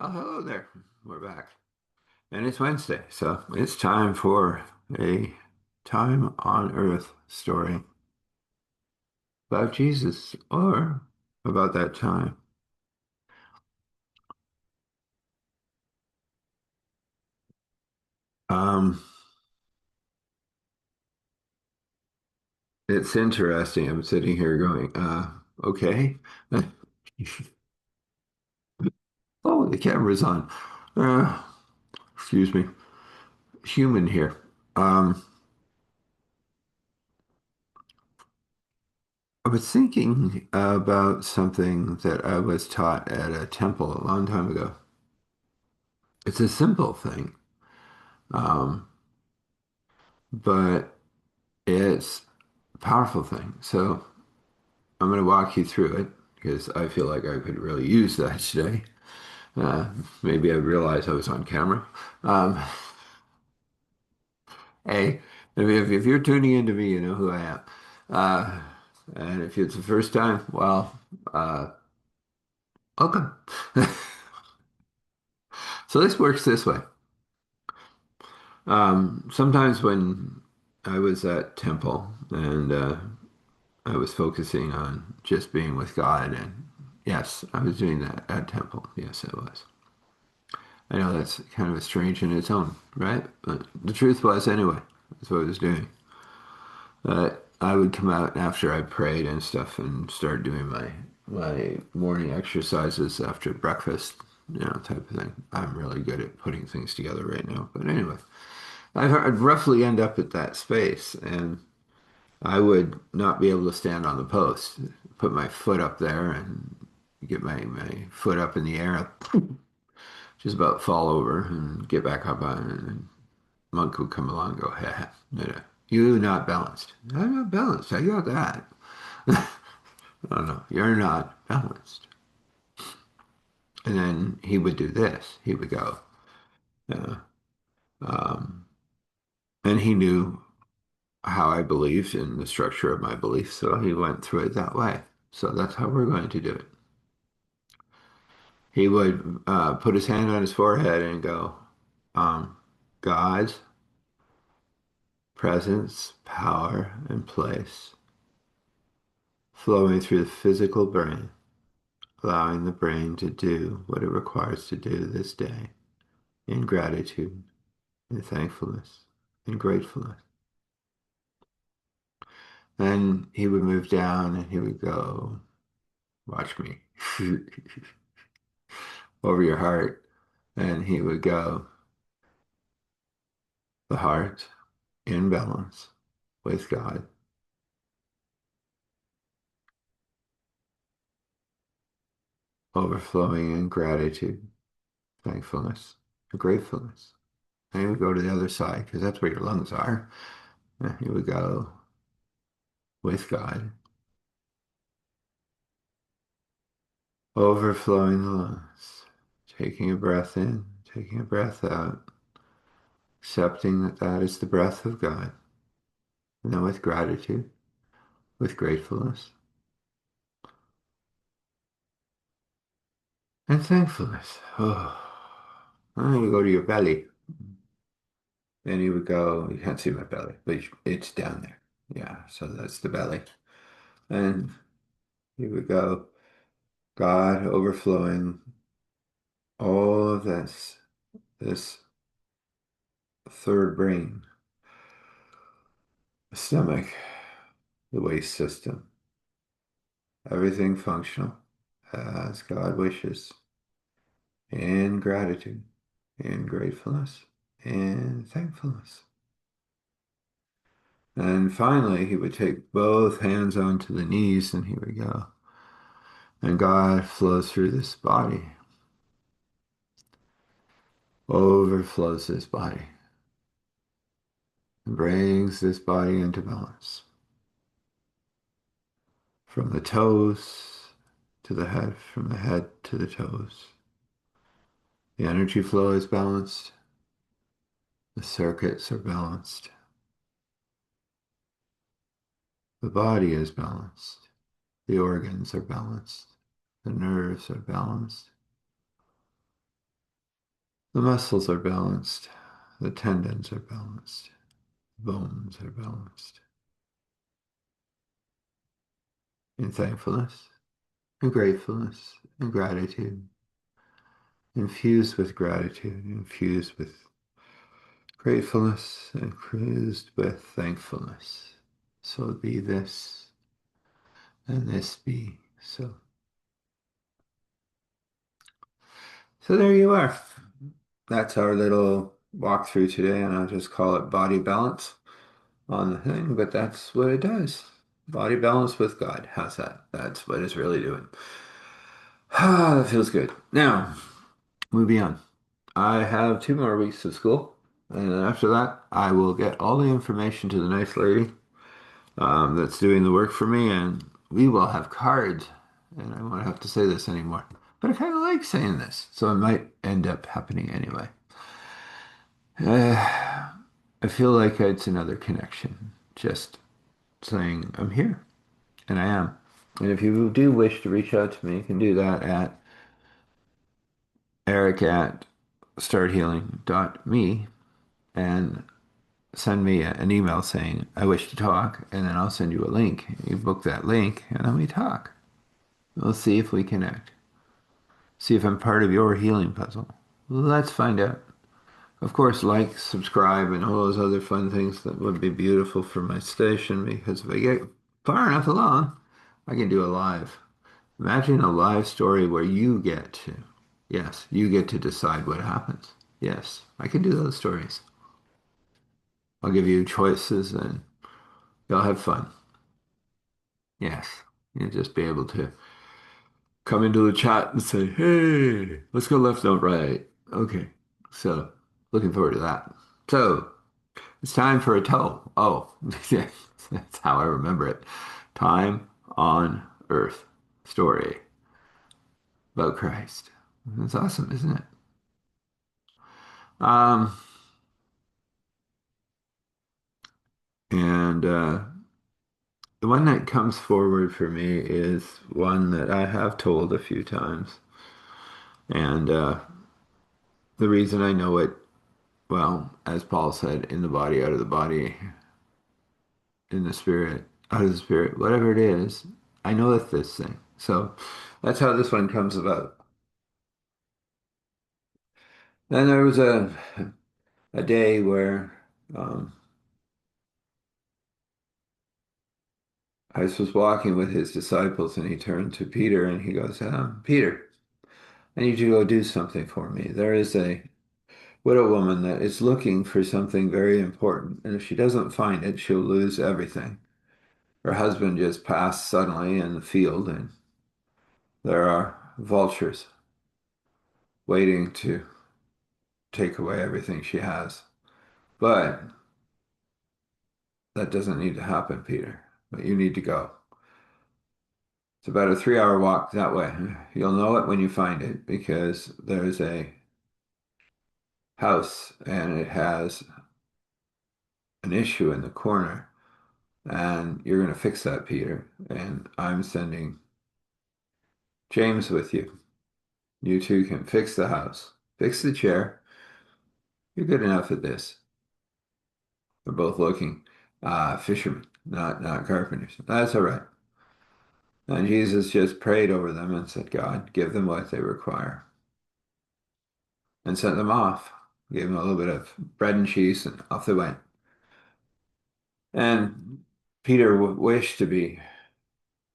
Well, hello there. We're back. And it's Wednesday, so it's time for a time on Earth story about Jesus or about that time. Um, it's interesting. I'm sitting here going, okay. Oh, the camera's on. Uh, excuse me. Human here. Um, I was thinking about something that I was taught at a temple a long time ago. It's a simple thing. Um, but it's a powerful thing. So I'm going to walk you through it because I feel like I could really use that today. Uh, Maybe I realized I was on camera. Um, hey, if you're tuning into me, you know who I am. Uh, and if it's the first time, well, welcome. So this works this way. Sometimes when I was at temple and I was focusing on just being with God. And yes, I was doing that at temple. Yes, I was. I know that's kind of strange in its own, right? But the truth was, anyway, that's what I was doing. But I would come out after I prayed and stuff and start doing my morning exercises after breakfast, type of thing. I'm really good at putting things together right now. But anyway, I'd roughly end up at that space, and I would not be able to stand on the post, put my foot up there and get my foot up in the air, just about fall over and get back up on it. And monk would come along and go, hey, no, no, you not balanced. I'm not balanced. I got that. Oh no, you're not balanced. And then he would do this. He would go, uh, um, and he knew how I believed in the structure of my belief, so he went through it that way. So that's how we're going to do it. He would put his hand on his forehead and go, um, God's presence, power, and place flowing through the physical brain, allowing the brain to do what it requires to do this day in gratitude, in thankfulness, in gratefulness. Then he would move down and he would go, watch me, over your heart. And he would go, the heart in balance with God, overflowing in gratitude, thankfulness, and gratefulness. And you would go to the other side because that's where your lungs are. And you would go with God, overflowing the lungs, taking a breath in, taking a breath out, accepting that that is the breath of God. And then with gratitude, with gratefulness, and thankfulness. Oh. And then you go to your belly. And you would go, you can't see my belly, but it's down there. Yeah, so that's the belly. And you would go, God overflowing all of this third brain, the stomach, the waste system, everything functional as God wishes, in gratitude, in gratefulness, in thankfulness. And finally, he would take both hands onto the knees and he would go, and God flows through this body, overflows this body, and brings this body into balance. From the toes to the head, from the head to the toes. The energy flow is balanced. The circuits are balanced. The body is balanced. The organs are balanced. The nerves are balanced. The muscles are balanced. The tendons are balanced. Bones are balanced. In thankfulness and gratefulness and gratitude. Infused with gratitude, infused with gratefulness, infused with thankfulness. So be this, and this be so. So there you are. That's our little walkthrough today, and I'll just call it body balance on the thing, but that's what it does. Body balance with God. How's that? That's what it's really doing. Ah, that feels good. Now, moving on. I have 2 more weeks of school, and then after that, I will get all the information to the nice lady that's doing the work for me, and we will have cards. And I won't have to say this anymore, but I kind of like saying this, so it might end up happening anyway. I feel like it's another connection, just saying I'm here, and I am. And if you do wish to reach out to me, you can do that at eric@starthealing.me and send me an email saying, I wish to talk, and then I'll send you a link. You book that link, and then we talk. We'll see if we connect. See if I'm part of your healing puzzle. Let's find out. Of course, like, subscribe, and all those other fun things that would be beautiful for my station because if I get far enough along, I can do a live. Imagine a live story where you get to, yes, you get to decide what happens. Yes, I can do those stories. I'll give you choices and you'll have fun. Yes, you'll just be able to come into the chat and say, hey, let's go left, not right. Okay, so looking forward to that. So it's time for a toe. Oh, yeah, that's how I remember it. Time on Earth story about Christ. That's awesome, isn't it? Um, and the one that comes forward for me is one that I have told a few times. And the reason I know it, well, as Paul said, in the body, out of the body, in the spirit, out of the spirit, whatever it is, I know it's this thing. So that's how this one comes about. Then there was a day where um, I was walking with his disciples, and he turned to Peter and he goes, Peter, I need you to go do something for me. There is a widow woman that is looking for something very important, and if she doesn't find it, she'll lose everything. Her husband just passed suddenly in the field, and there are vultures waiting to take away everything she has. But that doesn't need to happen, Peter. But you need to go. It's about a 3 hour walk that way. You'll know it when you find it because there's a house and it has an issue in the corner. And you're going to fix that, Peter. And I'm sending James with you. You two can fix the house, fix the chair. You're good enough at this. They're both looking fishermen, not carpenters. That's all right. And Jesus just prayed over them and said, God, give them what they require. And sent them off. Gave them a little bit of bread and cheese, and off they went. And Peter wished to be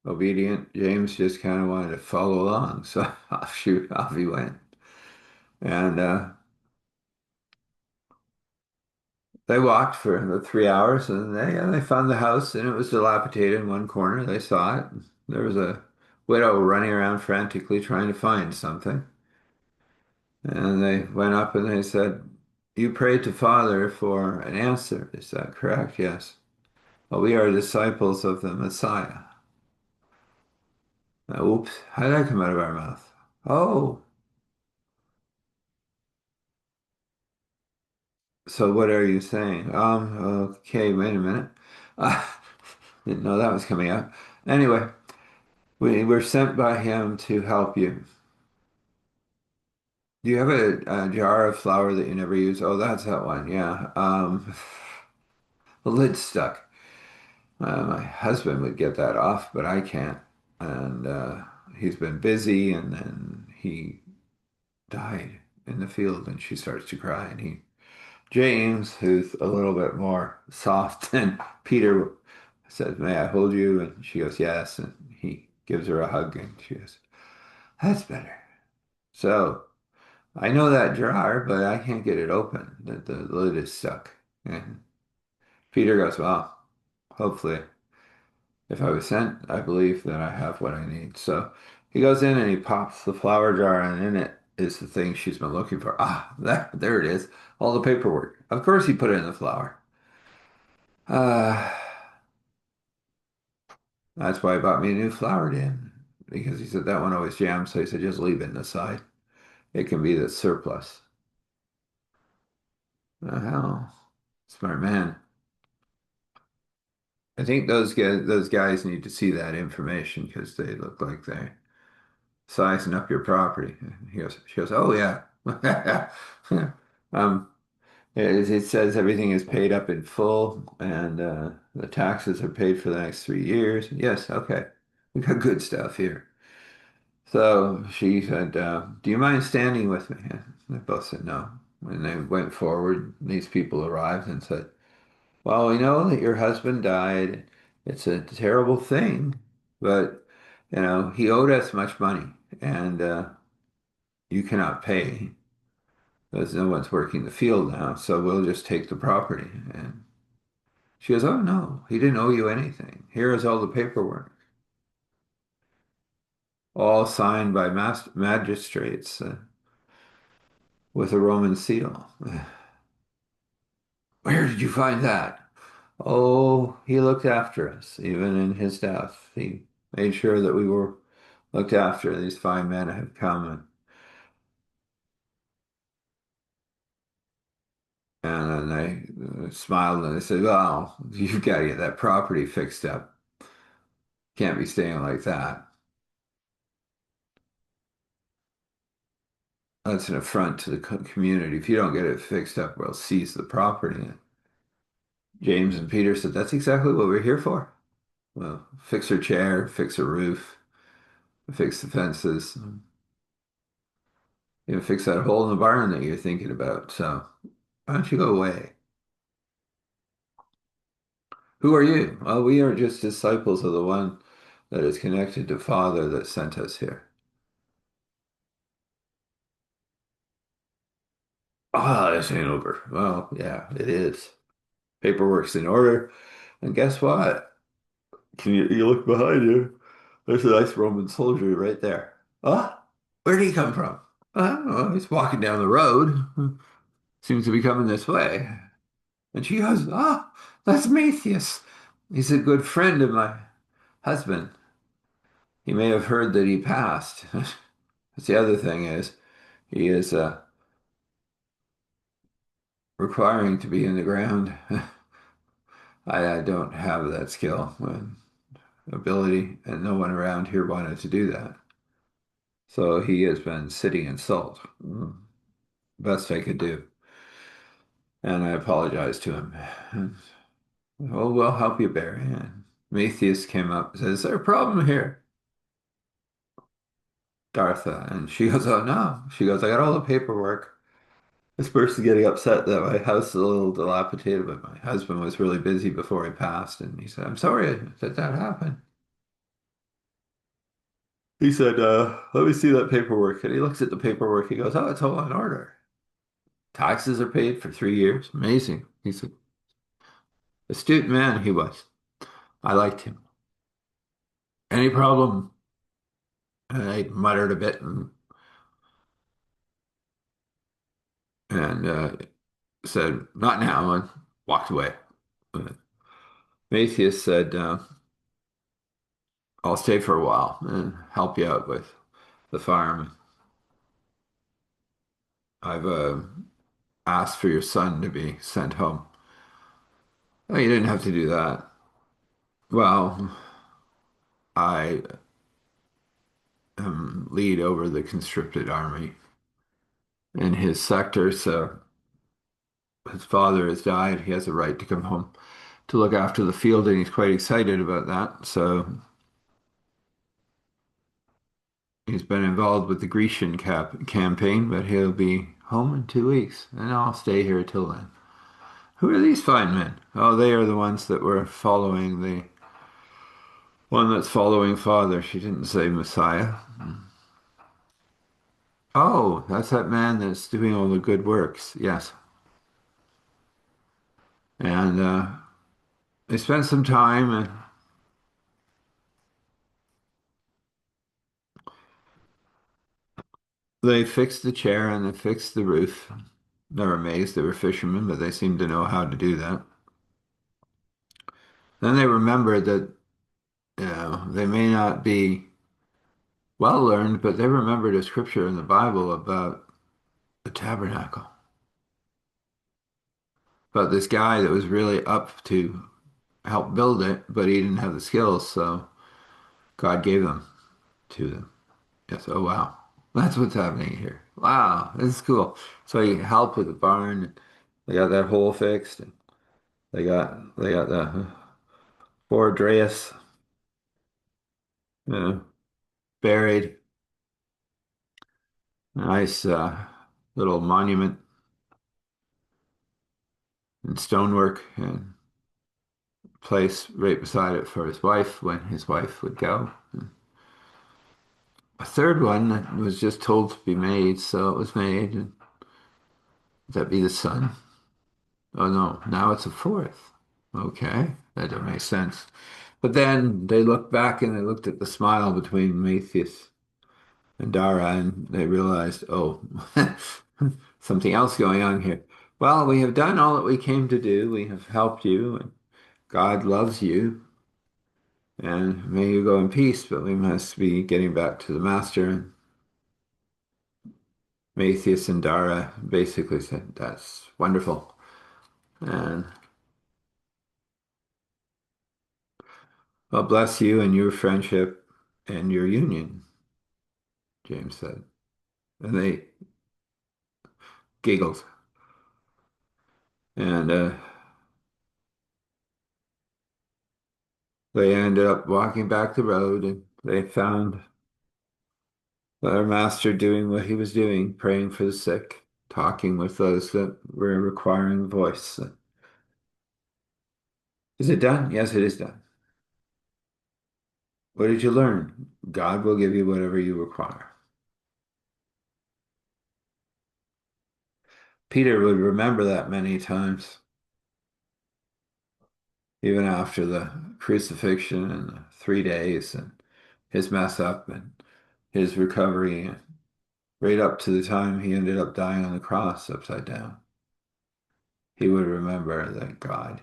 obedient. James just kind of wanted to follow along. So off he went. And they walked for the 3 hours, and they found the house, and it was dilapidated in one corner. They saw it. There was a widow running around frantically trying to find something. And they went up and they said, you prayed to Father for an answer. Is that correct? Yes. Well, we are disciples of the Messiah. Oops, how did that come out of our mouth? Oh, so what are you saying? Okay, wait a minute. Uh, didn't know that was coming out. Anyway, we were sent by him to help you. Do you have a jar of flour that you never use? Oh, that's that one. Yeah. The lid's stuck. My husband would get that off, but I can't. And he's been busy, and then he died in the field, and she starts to cry. And James, who's a little bit more soft than Peter, says, "May I hold you?" And she goes, "Yes." And he gives her a hug, and she goes, "That's better." So I know that jar, but I can't get it open. The lid is stuck. And Peter goes, "Well, hopefully, if I was sent, I believe that I have what I need." So he goes in and he pops the flour jar, and in it is the thing she's been looking for. Ah, there it is. All the paperwork. Of course, he put it in the flour. Uh, that's why he bought me a new flour tin because he said that one always jams. So he said, just leave it in the side. It can be the surplus. The hell, smart man. I think those guys need to see that information because they look like they're sizing up your property. She goes, oh yeah. Um, it says everything is paid up in full and the taxes are paid for the next 3 years. Yes, okay. We got good stuff here. So she said, do you mind standing with me? And they both said no. And they went forward. These people arrived and said, well, we know that your husband died. It's a terrible thing, but he owed us much money and you cannot pay because no one's working the field now. So we'll just take the property. And she goes, oh, no, he didn't owe you anything. Here is all the paperwork, all signed by magistrates with a Roman seal. Where did you find that? Oh, he looked after us, even in his death. He made sure that we were looked after. These fine men have come and then they smiled and they said, well, you've got to get that property fixed up. Can't be staying like that. That's an affront to the community. If you don't get it fixed up, we'll seize the property. And James and Peter said, that's exactly what we're here for. Well, fix her chair, fix her roof, fix the fences, fix that hole in the barn that you're thinking about. So why don't you go away? Who are you? Well, we are just disciples of the one that is connected to Father that sent us here. Ah, this ain't over. Well, yeah, it is. Paperwork's in order. And guess what? You look behind you? There's a nice Roman soldier right there. Ah, where did he come from? Oh, he's walking down the road. Seems to be coming this way. And she goes, ah, that's Matthias. He's a good friend of my husband. He may have heard that he passed. That's the other thing is he is requiring to be in the ground. I don't have that skill and ability, and no one around here wanted to do that. So he has been sitting in salt. Best I could do. And I apologized to him. And, oh, we'll help you, Barry. And Matthias came up and said, is there a problem here, Dartha? And she goes, oh, no. She goes, I got all the paperwork. This person's getting upset that my house is a little dilapidated, but my husband was really busy before he passed. And he said, I'm sorry that that happened. He said, let me see that paperwork. And he looks at the paperwork. He goes, oh, it's all in order. Taxes are paid for 3 years. Amazing. He's an astute man, he was. I liked him. Any problem? And I muttered a bit and said, not now, and walked away. Uh, Matthias said, I'll stay for a while and help you out with the farm. I've asked for your son to be sent home. Oh, you didn't have to do that. Well, I lead over the conscripted army. in his sector, so his father has died. He has a right to come home to look after the field, and he's quite excited about that. So he's been involved with the Grecian campaign, but he'll be home in 2 weeks, and I'll stay here till then. Who are these fine men? Oh, they are the ones that were following the one that's following Father. She didn't say Messiah. Oh, that's that man that's doing all the good works. Yes. And they spent some time and they fixed the chair and they fixed the roof. They're amazed. They were fishermen, but they seemed to know how to do that. Then they remembered that, they may not be well learned, but they remembered a scripture in the Bible about the tabernacle. But this guy that was really up to help build it, but he didn't have the skills, so God gave them to them. Yes. Oh, wow. That's what's happening here. Wow, this is cool. So he helped with the barn. They got that hole fixed. And they got the poor Dreas, you know, buried. Nice little monument and stonework and place right beside it for his wife when his wife would go. A third one that was just told to be made, so it was made. And would that be the son? Oh no, now it's a fourth. Okay, that doesn't make sense. But then they looked back and they looked at the smile between Matthias and Dara and they realized, oh, something else going on here. Well, we have done all that we came to do. We have helped you, and God loves you, and may you go in peace, but we must be getting back to the master. And Matthias and Dara basically said, that's wonderful. And well, bless you and your friendship and your union, James said. And they giggled. And they ended up walking back the road and they found their master doing what he was doing, praying for the sick, talking with those that were requiring a voice. Is it done? Yes, it is done. What did you learn? God will give you whatever you require. Peter would remember that many times, even after the crucifixion and the 3 days and his mess up and his recovery, and right up to the time he ended up dying on the cross upside down. He would remember that God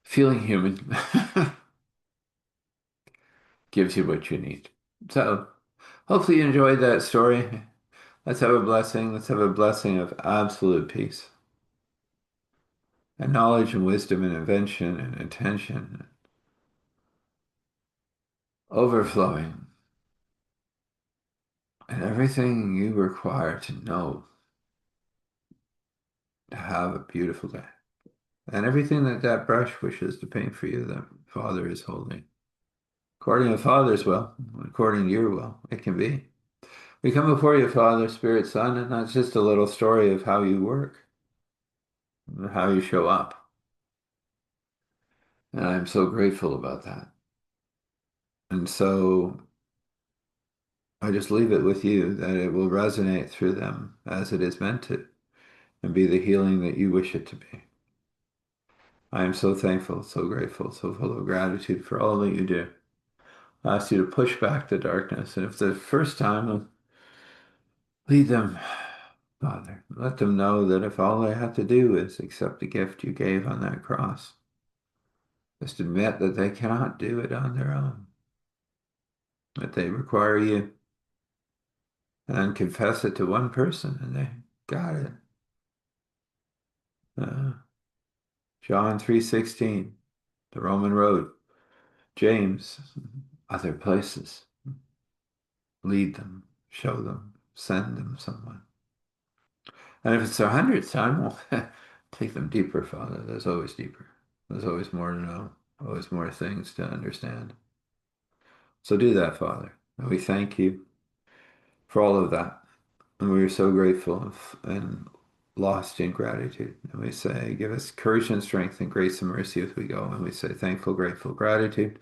feeling human gives you what you need. So hopefully you enjoyed that story. Let's have a blessing. Let's have a blessing of absolute peace and knowledge and wisdom and invention and attention overflowing and everything you require to know to have a beautiful day. And everything that that brush wishes to paint for you, that Father is holding. According to Father's will, according to your will, it can be. We come before you, Father, Spirit, Son, and that's just a little story of how you work, how you show up. And I'm so grateful about that. And so I just leave it with you that it will resonate through them as it is meant to and be the healing that you wish it to be. I am so thankful, so grateful, so full of gratitude for all that you do. I ask you to push back the darkness. And if the first time, lead them, Father. Let them know that if all they have to do is accept the gift you gave on that cross, just admit that they cannot do it on their own, that they require you, and then confess it to one person, and they got it. Uh, John 3:16, the Roman road. James, other places. Lead them, show them, send them someone. And if it's their hundredth time, well, take them deeper, Father. There's always deeper. There's always more to know, always more things to understand. So do that, Father. And we thank you for all of that. And we are so grateful and lost in gratitude. And we say, give us courage and strength and grace and mercy as we go. And we say, thankful, grateful, gratitude,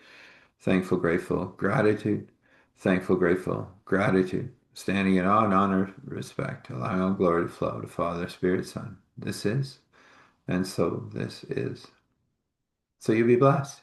thankful, grateful, gratitude, thankful, grateful, gratitude, standing in awe and honor, respect, allowing all glory to flow to Father, Spirit, Son. This is, and so this is. So you be blessed.